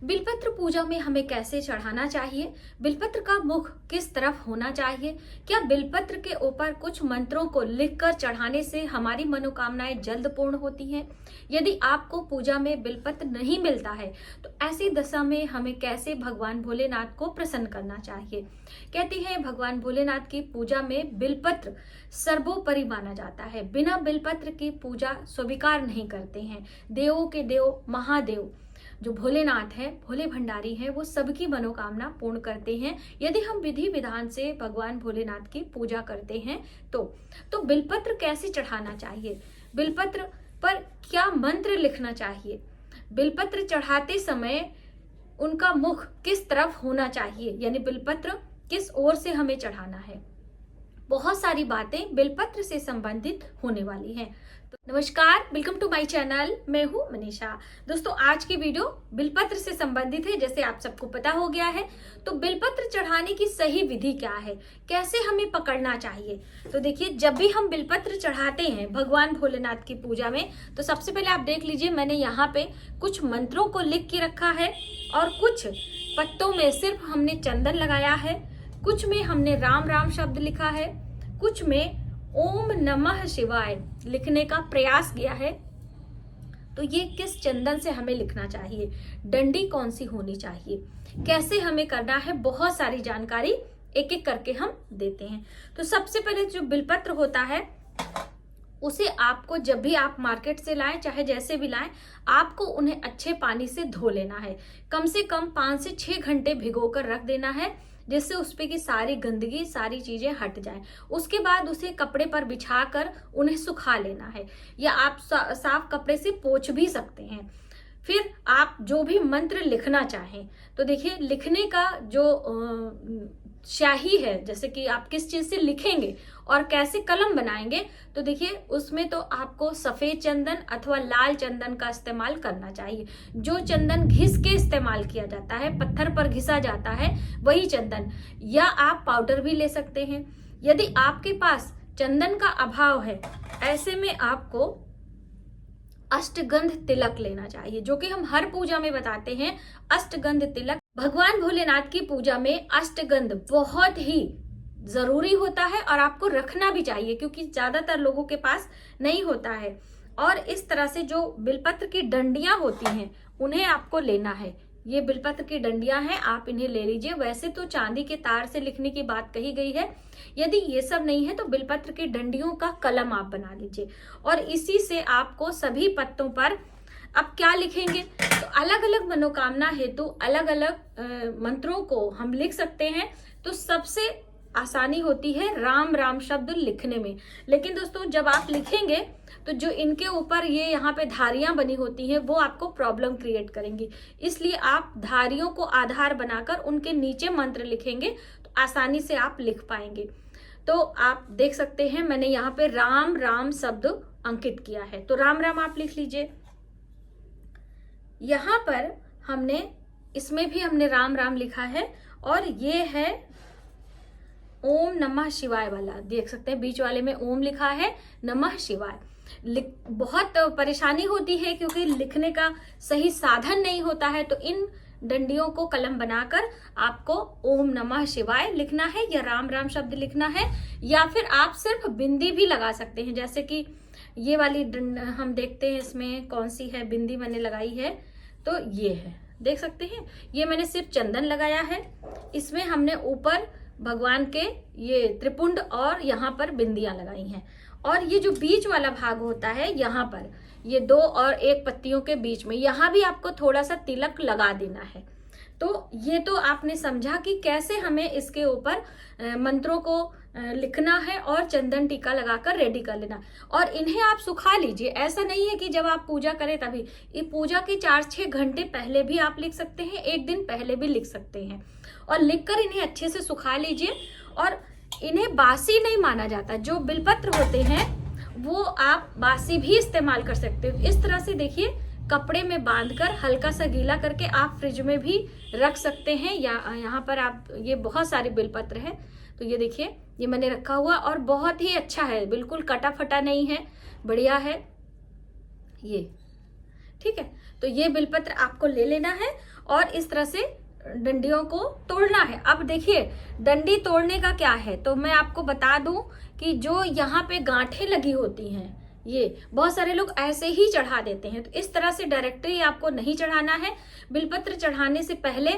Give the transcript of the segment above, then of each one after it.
बिलपत्र पूजा में हमें कैसे चढ़ाना चाहिए? बिलपत्र का मुख किस तरफ होना चाहिए? क्या बिलपत्र के ऊपर कुछ मंत्रों को लिखकर चढ़ाने से हमारी मनोकामनाएं जल्द पूर्ण होती हैं? यदि आपको पूजा में बिलपत्र नहीं मिलता है तो ऐसी दशा में हमें कैसे भगवान भोलेनाथ को प्रसन्न करना चाहिए? कहते हैं भगवान भोलेनाथ की पूजा में बिलपत्र सर्वोपरि माना जाता है। बिना बिलपत्र की पूजा स्वीकार नहीं करते हैं। देवों के देव महादेव जो भोलेनाथ है, भोले भंडारी है, वो सबकी मनोकामना पूर्ण करते हैं यदि हम विधि विधान से भगवान भोलेनाथ की पूजा करते हैं। तो बिलपत्र कैसे चढ़ाना चाहिए? बिलपत्र पर क्या मंत्र लिखना चाहिए? बिलपत्र चढ़ाते समय उनका मुख किस तरफ होना चाहिए, यानी बिलपत्र किस ओर से हमें चढ़ाना है? बहुत सारी बातें बिलपत्र से संबंधित होने वाली हैं। तो नमस्कार, वेलकम टू माय चैनल। मैं हूँ मनीषा। दोस्तों, आज की वीडियो बिलपत्र से संबंधित है, जैसे आप सबको पता हो गया है। तो बिलपत्र चढ़ाने की सही विधि क्या है, कैसे हमें पकड़ना चाहिए? तो देखिए, जब भी हम बिलपत्र चढ़ाते हैं भगवान भोलेनाथ की पूजा में, तो सबसे पहले आप देख लीजिए, मैंने यहाँ पे कुछ मंत्रों को लिख के रखा है और कुछ पत्तों में सिर्फ हमने चंदन लगाया है, कुछ में हमने राम राम शब्द लिखा है, कुछ में ओम नमः शिवाय लिखने का प्रयास किया है। तो ये किस चंदन से हमें लिखना चाहिए, डंडी कौन सी होनी चाहिए, कैसे हमें करना है, बहुत सारी जानकारी एक एक करके हम देते हैं। तो सबसे पहले जो बिलपत्र होता है उसे आपको जब भी आप मार्केट से लाएं, चाहे जैसे भी लाएं, आपको उन्हें अच्छे पानी से धो लेना है। कम से कम 5 से 6 घंटे भिगो कर रख देना है, जिससे उस पे की सारी गंदगी, सारी चीजें हट जाएं। उसके बाद उसे कपड़े पर बिछाकर उन्हें सुखा लेना है, या आप साफ कपड़े से पोंछ भी सकते हैं। फिर आप जो भी मंत्र लिखना चाहें, तो देखिए, लिखने का जो स्याही है, जैसे कि आप किस चीज से लिखेंगे और कैसे कलम बनाएंगे, तो देखिए उसमें तो आपको सफेद चंदन अथवा लाल चंदन का इस्तेमाल करना चाहिए। जो चंदन घिस के इस्तेमाल किया जाता है, पत्थर पर घिसा जाता है, वही चंदन, या आप पाउडर भी ले सकते हैं। यदि आपके पास चंदन का अभाव है, ऐसे में आपको अष्टगंध तिलक लेना चाहिए, जो कि हम हर पूजा में बताते हैं। अष्टगंध तिलक भगवान भोलेनाथ की पूजा में अष्टगंध बहुत ही जरूरी होता है और आपको रखना भी चाहिए, क्योंकि ज्यादातर लोगों के पास नहीं होता है। और इस तरह से जो बिलपत्र की डंडियां होती हैं उन्हें आपको लेना है। ये बिलपत्र की डंडियां हैं, आप इन्हें ले लीजिए। वैसे तो चांदी के तार से लिखने की बात कही गई है, यदि ये सब नहीं है तो बिलपत्र की डंडियों का कलम आप बना लीजिए और इसी से आपको सभी पत्तों पर अब क्या लिखेंगे, तो अलग अलग मनोकामना हेतु अलग अलग मंत्रों को हम लिख सकते हैं। तो सबसे आसानी होती है राम राम शब्द लिखने में। लेकिन दोस्तों, जब आप लिखेंगे तो जो इनके ऊपर ये यहाँ पे धारियां बनी होती हैं वो आपको प्रॉब्लम क्रिएट करेंगी, इसलिए आप धारियों को आधार बनाकर उनके नीचे मंत्र लिखेंगे तो आसानी से आप लिख पाएंगे। तो आप देख सकते हैं, मैंने यहाँ पे राम राम शब्द अंकित किया है, तो राम राम आप लिख लीजिए। यहाँ पर हमने, इसमें भी हमने राम राम लिखा है, और ये है ओम नमः शिवाय वाला, देख सकते हैं बीच वाले में ओम लिखा है, नमः शिवाय। बहुत परेशानी होती है क्योंकि लिखने का सही साधन नहीं होता है, तो इन डंडियों को कलम बनाकर आपको ओम नमः शिवाय लिखना है या राम राम शब्द लिखना है, या फिर आप सिर्फ बिंदी भी लगा सकते हैं। जैसे कि ये वाली हम देखते हैं, इसमें कौन सी है बिंदी मैंने लगाई है, तो ये है, देख सकते हैं, ये मैंने सिर्फ चंदन लगाया है। इसमें हमने ऊपर भगवान के ये त्रिपुंड और यहाँ पर बिंदियां लगाई हैं, और ये जो बीच वाला भाग होता है, यहाँ पर ये 2 और 1 पत्तियों के बीच में, यहाँ भी आपको थोड़ा सा तिलक लगा देना है। तो ये तो आपने समझा कि कैसे हमें इसके ऊपर मंत्रों को लिखना है और चंदन टीका लगाकर रेडी कर लेना, और इन्हें आप सुखा लीजिए। ऐसा नहीं है कि जब आप पूजा करें तभी, ये पूजा के 4-6 घंटे पहले भी आप लिख सकते हैं, 1 दिन पहले भी लिख सकते हैं, और लिखकर इन्हें अच्छे से सुखा लीजिए। और इन्हें बासी नहीं माना जाता, जो बिलपत्र होते हैं वो आप बासी भी इस्तेमाल कर सकते हो। इस तरह से देखिए, कपड़े में बांधकर हल्का सा गीला करके आप फ्रिज में भी रख सकते हैं, या यहाँ पर आप, ये बहुत सारे बिलपत्र है, तो ये देखिए, ये मैंने रखा हुआ और बहुत ही अच्छा है, बिल्कुल कटा फटा नहीं है, बढ़िया है ये। ठीक है, तो ये बिलपत्र आपको ले लेना है और इस तरह से डंडियों को तोड़ना है। अब देखिए डंडी तोड़ने का क्या है, तो मैं आपको बता दूं कि जो यहाँ पे गांठें लगी होती हैं, ये बहुत सारे लोग ऐसे ही चढ़ा देते हैं, तो इस तरह से डायरेक्टली आपको नहीं चढ़ाना है। बिलपत्र चढ़ाने से पहले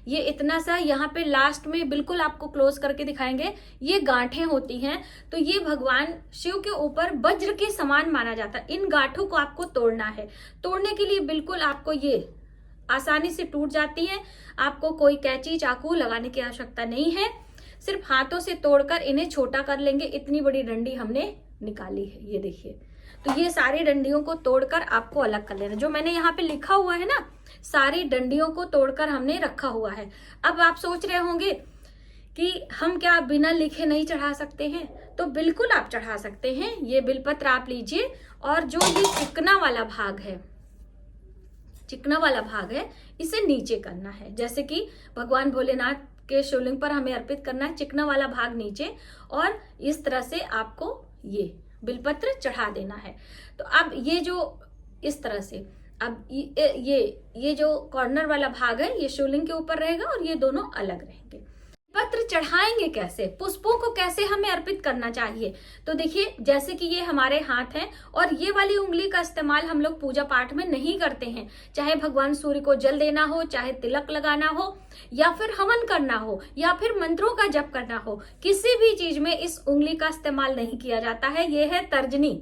ये इतना सा यहाँ पे लास्ट में बिल्कुल आपको क्लोज करके दिखाएंगे, ये गांठें होती हैं, तो ये भगवान शिव के ऊपर वज्र के समान माना जाता है। इन गांठों को आपको तोड़ना है। तोड़ने के लिए बिल्कुल आपको ये आसानी से टूट जाती है, आपको कोई कैंची चाकू लगाने की आवश्यकता नहीं है, सिर्फ हाथों से तोड़कर इन्हें छोटा कर लेंगे। इतनी बड़ी डंडी हमने निकाली है, ये देखिए। तो ये सारी डंडियों को तोड़कर आपको अलग कर लेना। जो मैंने यहाँ पे लिखा हुआ है ना, सारी डंडियों को तोड़कर हमने रखा हुआ है। अब आप सोच रहे होंगे कि हम क्या बिना लिखे नहीं चढ़ा सकते हैं, तो बिल्कुल आप चढ़ा सकते हैं। ये बिलपत्र आप लीजिए, और जो ये चिकना वाला भाग है, चिकना वाला भाग है, इसे नीचे करना है। जैसे कि भगवान भोलेनाथ के शिवलिंग पर हमें अर्पित करना है, चिकना वाला भाग नीचे, और इस तरह से आपको ये बिलपत्र चढ़ा देना है। तो अब ये जो इस तरह से, अब ये जो कॉर्नर वाला भाग है, ये शिवलिंग के ऊपर रहेगा और ये दोनों अलग रहेंगे। पत्र चढ़ाएंगे कैसे, पुष्पों को कैसे हमें अर्पित करना चाहिए, तो देखिए जैसे कि ये हमारे हाथ हैं, और ये वाली उंगली का इस्तेमाल हम लोग पूजा पाठ में नहीं करते हैं। चाहे भगवान सूर्य को जल देना हो, चाहे तिलक लगाना हो, या फिर हवन करना हो, या फिर मंत्रों का जप करना हो, किसी भी चीज में इस उंगली का इस्तेमाल नहीं किया जाता है। ये है तर्जनी,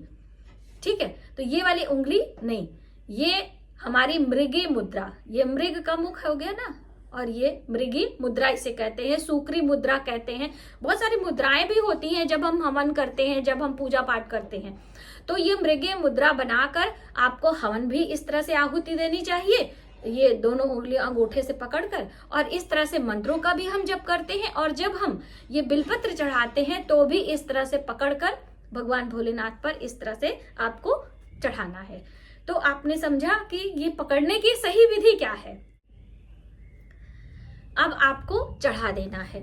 ठीक है। तो ये वाली उंगली नहीं, ये हमारी मृगी मुद्रा, ये मृग का मुख हो गया ना, और ये मृगी मुद्रा इसे कहते हैं, सूक्री मुद्रा कहते हैं। बहुत सारी मुद्राएं भी होती हैं जब हम हवन करते हैं, जब हम पूजा पाठ करते हैं। तो ये मृगी मुद्रा बनाकर आपको हवन भी इस तरह से आहुति देनी चाहिए, ये दोनों उंगलियां अंगूठे से पकड़कर, और इस तरह से मंत्रों का भी हम जप करते हैं। और जब हम ये बिलपत्र चढ़ाते हैं तो भी इस तरह से पकड़कर भगवान भोलेनाथ पर इस तरह से आपको चढ़ाना है। तो आपने समझा कि ये पकड़ने की सही विधि क्या है। अब आपको चढ़ा देना है।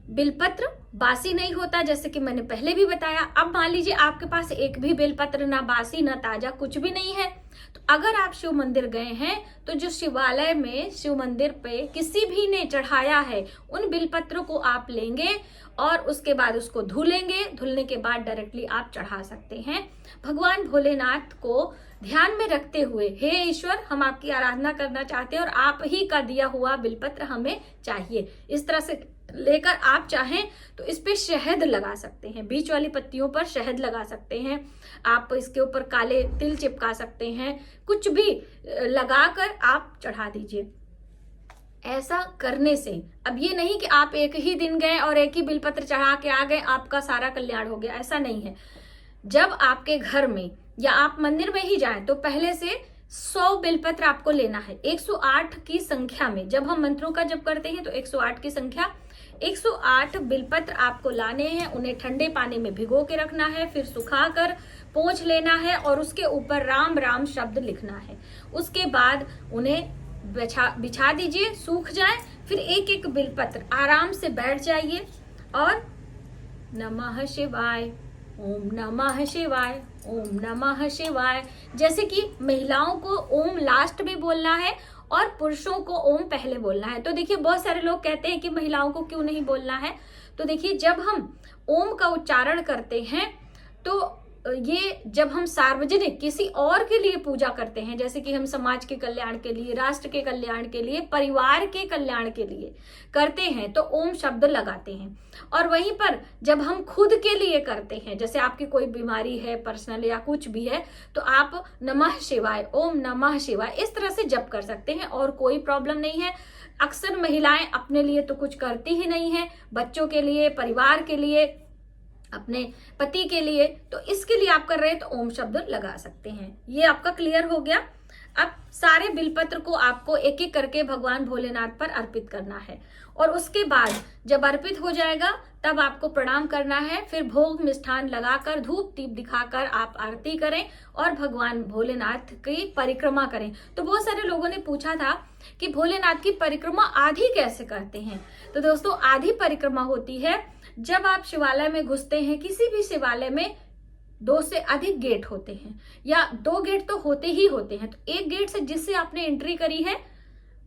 बिलपत्र बासी नहीं होता, जैसे कि मैंने पहले भी बताया। अब मान लीजिए आपके पास एक भी बेलपत्र, ना बासी ना ताजा, कुछ भी नहीं है, तो अगर आप शिव मंदिर गए हैं तो जो शिवालय में शिव मंदिर पे किसी भी ने चढ़ाया है, उन बिलपत्रों को आप लेंगे और उसके बाद उसको धुलेंगे। धुलने के बाद डायरेक्टली आप चढ़ा सकते हैं। भगवान भोलेनाथ को ध्यान में रखते हुए, हे ईश्वर, हम आपकी आराधना करना चाहते हैं और आप ही का दिया हुआ बिलपत्र हमें चाहिए। इस तरह से लेकर आप चाहें तो इस पे शहद लगा सकते हैं, बीच वाली पत्तियों पर शहद लगा सकते हैं, आप इसके ऊपर काले तिल चिपका सकते हैं, कुछ भी लगाकर आप चढ़ा दीजिए। ऐसा करने से अब ये नहीं कि आप एक ही दिन गए और एक ही बिलपत्र चढ़ा के आ गए, आपका सारा कल्याण हो गया, ऐसा नहीं है। जब आपके घर में या आप मंदिर में ही जाएं तो पहले से 100 बिलपत्र आपको लेना है। 108 की संख्या में जब हम मंत्रों का जप करते हैं तो 108 की संख्या, 108 बिलपत्र आपको लाने हैं। उन्हें ठंडे पानी में भिगो के रखना है, फिर सुखाकर पोंछ लेना है और उसके ऊपर राम राम शब्द लिखना है। उसके बाद उन्हें बिछा दीजिए, सूख जाए, फिर एक एक बिलपत्र आराम से बैठ जाइए और नमः शिवाय, ओम नमः शिवाय, ओम नमः शिवाय। जैसे कि महिलाओं को ओम लास्ट में बोलना है और पुरुषों को ओम पहले बोलना है। तो देखिए बहुत सारे लोग कहते हैं कि महिलाओं को क्यों नहीं बोलना है, तो देखिए जब हम ओम का उच्चारण करते हैं तो ये जब हम सार्वजनिक किसी और के लिए पूजा करते हैं, जैसे कि हम समाज के कल्याण के लिए, राष्ट्र के कल्याण के लिए, परिवार के कल्याण के लिए करते हैं, तो ओम शब्द लगाते हैं। और वहीं पर जब हम खुद के लिए करते हैं, जैसे आपकी कोई बीमारी है पर्सनल या कुछ भी है, तो आप नमः शिवाय, ओम नमः शिवाय इस तरह से जप कर सकते हैं और कोई प्रॉब्लम नहीं है। अक्सर महिलाएं अपने लिए तो कुछ करती ही नहीं है, बच्चों के लिए, परिवार के लिए, अपने पति के लिए, तो इसके लिए आप कर रहे हैं तो ओम शब्द लगा सकते हैं। ये आपका क्लियर हो गया। अब सारे बिलपत्र को आपको एक एक करके भगवान भोलेनाथ पर अर्पित करना है और उसके बाद जब अर्पित हो जाएगा तब आपको प्रणाम करना है। फिर भोग मिष्ठान लगाकर, धूप दीप दिखाकर आप आरती करें और भगवान भोलेनाथ की परिक्रमा करें। तो बहुत सारे लोगों ने पूछा था कि भोलेनाथ की परिक्रमा आधी कैसे करते हैं। तो दोस्तों आधी परिक्रमा होती है जब आप शिवालय में घुसते हैं, किसी भी शिवालय में 2 से अधिक गेट होते हैं या 2 गेट तो होते ही होते हैं। तो एक गेट से जिससे आपने एंट्री करी है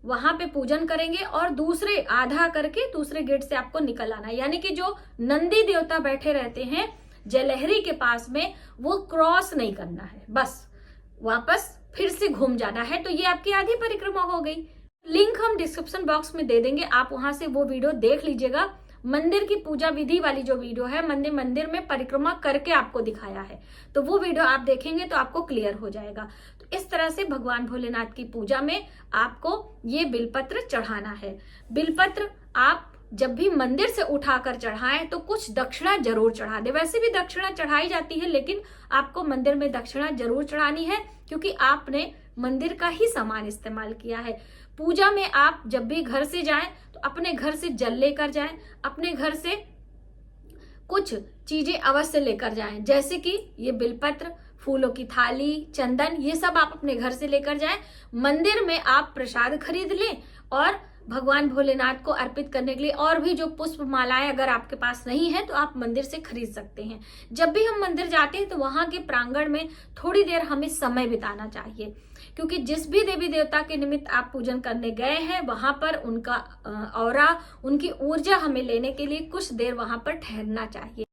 वहां पे पूजन करेंगे और दूसरे आधा करके दूसरे गेट से आपको निकल आना है। यानी कि जो नंदी देवता बैठे रहते हैं जलहरी के पास में, वो क्रॉस नहीं करना है, बस वापस फिर से घूम जाना है। तो ये आपकी आधी परिक्रमा हो गई। लिंक हम डिस्क्रिप्शन बॉक्स में दे देंगे, आप वहां से वो वीडियो देख लीजिएगा। मंदिर की पूजा विधि वाली जो वीडियो है, मंदिर में परिक्रमा करके आपको दिखाया है, तो वो वीडियो आप देखेंगे तो आपको क्लियर हो जाएगा। तो इस तरह से भगवान भोलेनाथ की पूजा में आपको ये बिलपत्र चढ़ाना है। बिलपत्र आप जब भी मंदिर से उठाकर चढ़ाएं तो कुछ दक्षिणा जरूर चढ़ा दे। वैसे भी दक्षिणा चढ़ाई जाती है, लेकिन आपको मंदिर में दक्षिणा जरूर चढ़ानी है, क्योंकि आपने मंदिर का ही सामान इस्तेमाल किया है। पूजा में आप जब भी घर से जाएं तो अपने घर से जल लेकर जाएं, अपने घर से कुछ चीजें अवश्य लेकर जाएं, जैसे कि ये बिलपत्र, फूलों की थाली, चंदन, ये सब आप अपने घर से लेकर जाएं। मंदिर में आप प्रसाद खरीद लें और भगवान भोलेनाथ को अर्पित करने के लिए और भी जो पुष्प मालाएं अगर आपके पास नहीं है तो आप मंदिर से खरीद सकते हैं। जब भी हम मंदिर जाते हैं तो वहां के प्रांगण में थोड़ी देर हमें समय बिताना चाहिए, क्योंकि जिस भी देवी देवता के निमित्त आप पूजन करने गए हैं वहां पर उनका ऑरा, उनकी ऊर्जा हमें लेने के लिए कुछ देर वहां पर ठहरना चाहिए।